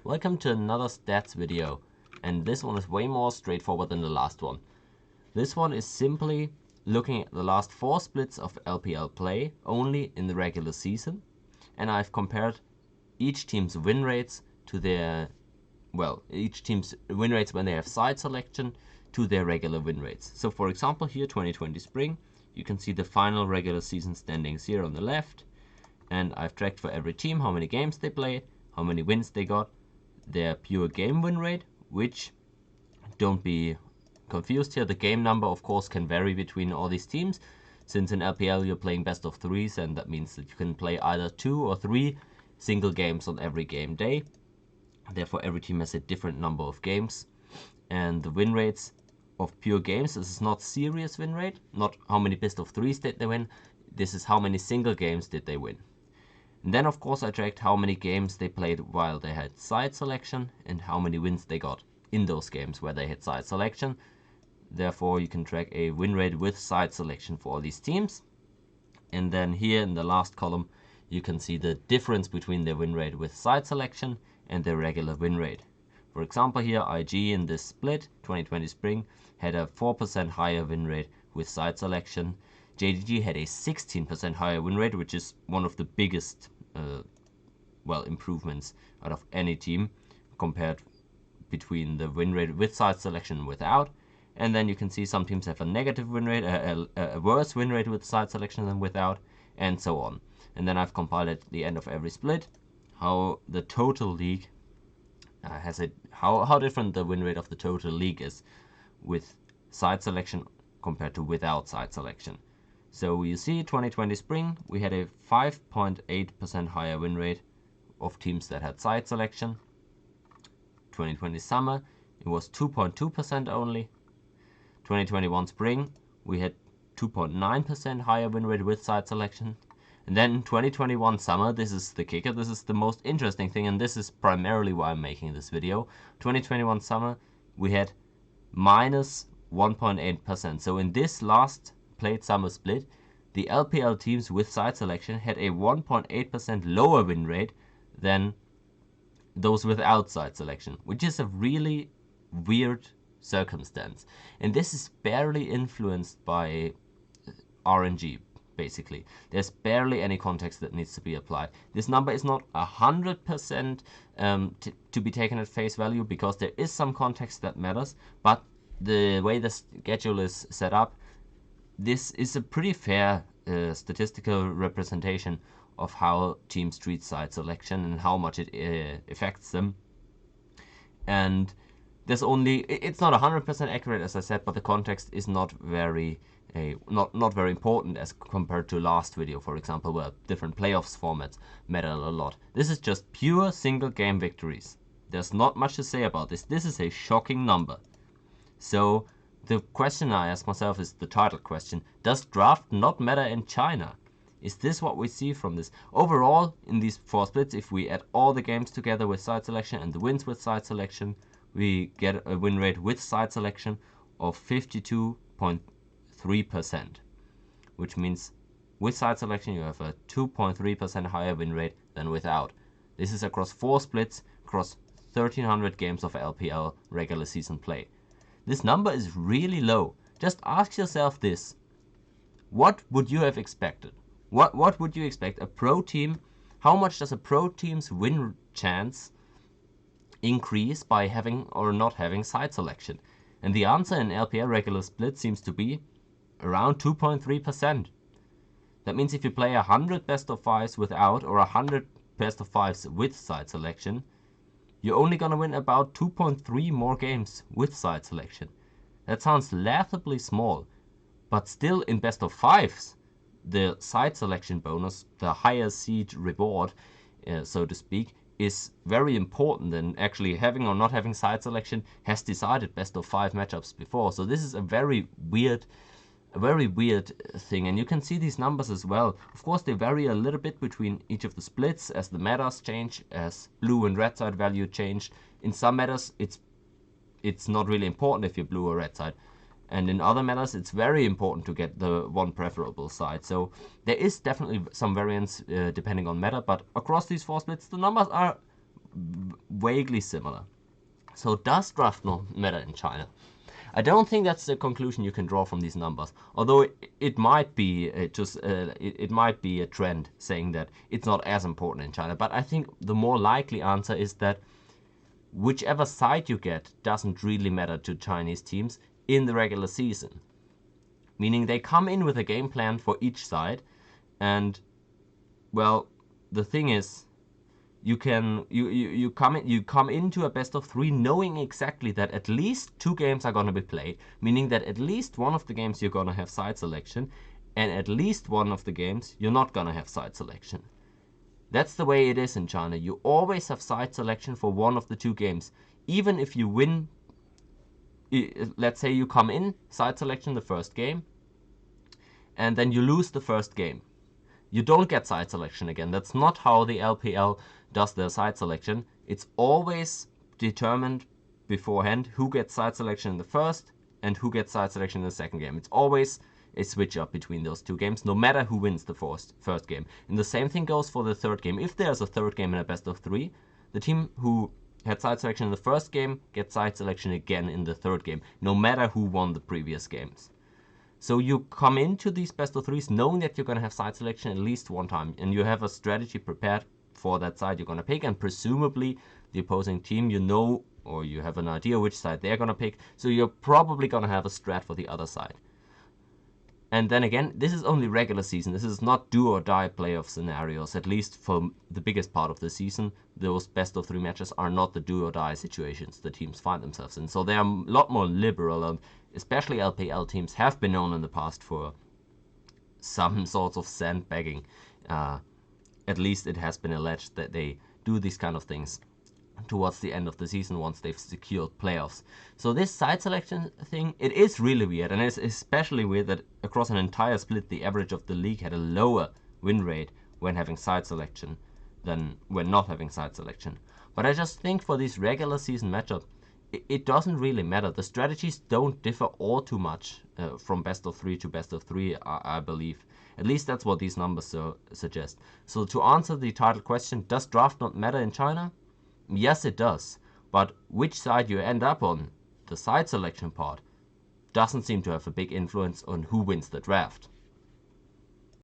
Welcome to another stats video, and this one is way more straightforward than the last one. This one is simply looking at the last 4 splits of LPL play only in the regular season, and I've compared each team's win rates to their, each team's win rates when they have side selection to their regular win rates. So for example here, 2020 Spring, you can see the final regular season standings here on the left, and I've tracked for every team how many games they played, how many wins they got, their pure game win rate, which, don't be confused here, the game number of course can vary between all these teams. Since in LPL you're playing best of 3s, and that means that you can play either 2 or 3 single games on every game day. Therefore every team has a different number of games. And the win rates of pure games, this is not serious win rate, not how many best of 3s did they win, this is how many single games did they win. And then of course I tracked how many games they played while they had side selection and how many wins they got in those games where they had side selection. Therefore you can track a win rate with side selection for all these teams. And then here in the last column you can see the difference between their win rate with side selection and their regular win rate. For example here, IG in this split 2020 Spring had a 4% higher win rate with side selection. JDG had a 16% higher win rate, which is one of the biggest improvements out of any team compared between the win rate with side selection and without. And then you can see some teams have a negative win rate, a worse win rate with side selection than without, and so on. And then I've compiled at the end of every split how the total league how different the win rate of the total league is with side selection compared to without side selection. So you see 2020 Spring, we had a 5.8% higher win rate of teams that had side selection. 2020 Summer, it was 2.2% only. 2021 Spring, we had 2.9% higher win rate with side selection. And then 2021 Summer, this is the kicker, this is the most interesting thing, and this is primarily why I'm making this video. 2021 Summer, we had minus 1.8%. So in this last played summer split, the LPL teams with side selection had a 1.8% lower win rate than those without side selection, which is a really weird circumstance. And this is barely influenced by RNG, basically. There's barely any context that needs to be applied. This number is not 100% to be taken at face value, because there is some context that matters, but the way the schedule is set up, this is a pretty fair statistical representation of how teams treat side selection and how much it affects them. And there's it's not 100% accurate, as I said, but the context is not very important as compared to last video, for example, where different playoffs formats matter a lot. This is just pure single game victories. There's not much to say about this. This is a shocking number. So the question I ask myself is the title question: does draft not matter in China? Is this what we see from this? Overall, in these 4 splits, if we add all the games together with side selection and the wins with side selection, we get a win rate with side selection of 52.3%, which means with side selection you have a 2.3% higher win rate than without. This is across 4 splits, across 1300 games of LPL regular season play. This number is really low. Just ask yourself this: what would you have expected? What would you expect? A pro team, how much does a pro team's win chance increase by having or not having side selection? And the answer in LPL regular split seems to be around 2.3%. That means if you play 100 best of 5s without or 100 best of 5s with side selection, you're only gonna win about 2.3 more games with side selection. That sounds laughably small, but still in best of 5s, the side selection bonus, the higher seed reward, so to speak, is very important, and actually having or not having side selection has decided best of 5 matchups before. So this is a very weird thing, and you can see these numbers as well. Of course they vary a little bit between each of the splits as the metas change, as blue and red side value change. In some metas it's not really important if you're blue or red side, and in other metas it's very important to get the one preferable side. So there is definitely some variance depending on meta, but across these 4 splits the numbers are vaguely similar. So does draft not matter in China? I don't think that's the conclusion you can draw from these numbers. Although it might be it might be a trend saying that it's not as important in China. But I think the more likely answer is that whichever side you get doesn't really matter to Chinese teams in the regular season. Meaning they come in with a game plan for each side, and well, the thing is, you come into a best of 3 knowing exactly that at least 2 games are going to be played, meaning that at least one of the games you're going to have side selection, and at least one of the games you're not going to have side selection. That's the way it is in China. You always have side selection for one of the 2 games. Even if you win, let's say you come in side selection the first game, and then you lose the first game. You don't get side selection again. That's not how the LPL does their side selection. It's always determined beforehand who gets side selection in the first and who gets side selection in the second game. It's always a switch up between those 2 games, no matter who wins the first game. And the same thing goes for the third game. If there's a third game in a best of 3, the team who had side selection in the first game gets side selection again in the third game, no matter who won the previous games. So you come into these best of 3s knowing that you're going to have side selection at least one time, and you have a strategy prepared for that side you're going to pick, and presumably the opposing team, you know, or you have an idea which side they're going to pick, so you're probably going to have a strat for the other side. And then again, this is only regular season. This is not do or die playoff scenarios, at least for the biggest part of the season. Those best of 3 matches are not the do or die situations the teams find themselves in. So they are a lot more liberal, and especially LPL teams have been known in the past for some sorts of sandbagging. At least it has been alleged that they do these kind of things towards the end of the season once they've secured playoffs. So this side selection thing, it is really weird, and it's especially weird that across an entire split the average of the league had a lower win rate when having side selection than when not having side selection. But I just think for these regular season matchups, it doesn't really matter. The strategies don't differ all too much from best of 3 to best of 3, I believe. At least that's what these numbers suggest. So to answer the title question, does draft not matter in China? Yes, it does. But which side you end up on, the side selection part, doesn't seem to have a big influence on who wins the draft.